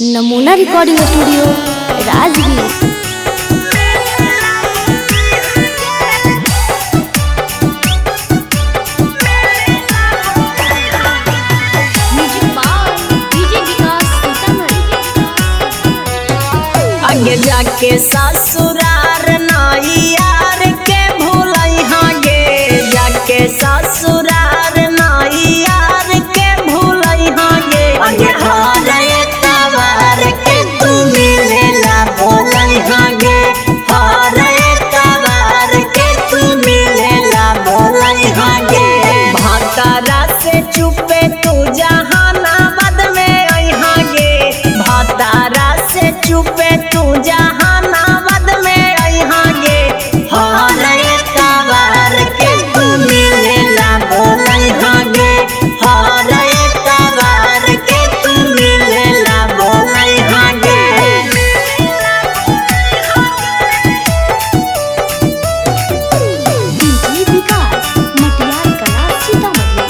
नमूना recording studio Rajgir. आगे जाके ससुरार नाई यार के भूलैहा गे, जाके ससुरार नाई यार के भूलैहा गे। आगे हरे तवार के तू मिलेला भूलैहा गे, हरे तवार के तू मिलेला भूलैहा गे। भातारा से चुपे तू जहानाबाद में अइहा गे, भातारा से चुपे तू जहानाबाद में अइहा गे। हरे तवार के तू मिलेला भूलैहा गे, हरे तवार के तू मिलेला भूलैहा गे। डीजे विकास मटियार कला सीतामढ़ी।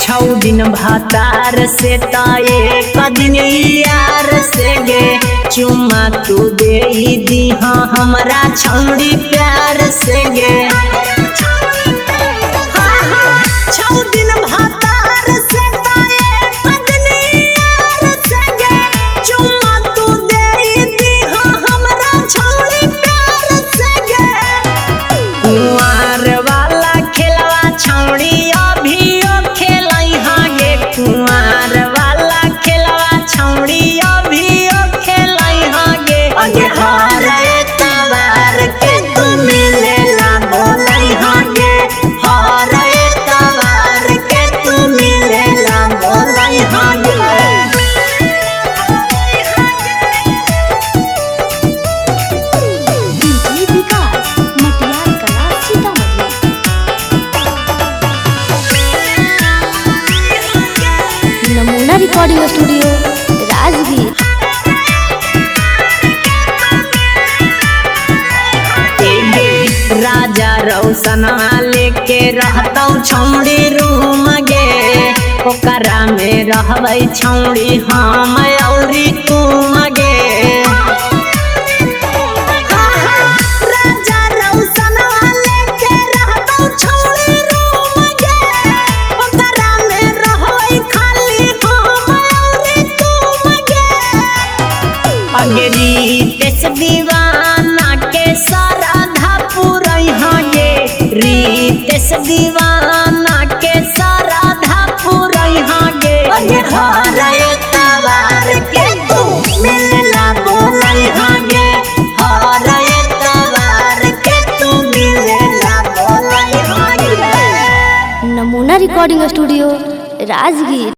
छौ दिन भातार से ताए कदिन यार से गे, चुम्मा तू दे दीहा हमरा छौड़ी प्यार से गे। छौ दिन भातार से ताए कदिन यार से गे, चुम्मा तू दे दीहा हमरा छौड़ी प्यार से गे। कुंवार वाला खेलवा छौड़ी कुंवार वाला खेलवा छौड़ी अभियो खेलैहा गे। आगे हरे तवार के तू मिलेला भूलैहा गे, हरे तवार के तू मिलेला भूलैहा गे। डीजे विकास मटियार कला सीतामढ़ी। नमूना रिकॉर्डिंग स्टूडियो राजगीर। राजा रौशना लेके रहतौ छौड़ी रूम गे, ओकरा में रहबै छौड़ी हम औरी तुम गे। राजा रौशना लेके रहतौ छौड़ी रूम गे, ओकरा में रहबै खाली हम औरी तुम गे। अगरी तेस दीवाना के साराधा पुरैहा गे, रीतेश दीवाना के साराधा पुरैहा गे। आगे हरे तवार के तू मिलेला भूलैहा गे, हरे तवार के तू मिलेला भूलैहा गे। नमूना रिकॉर्डिंग स्टूडियो राजगीर।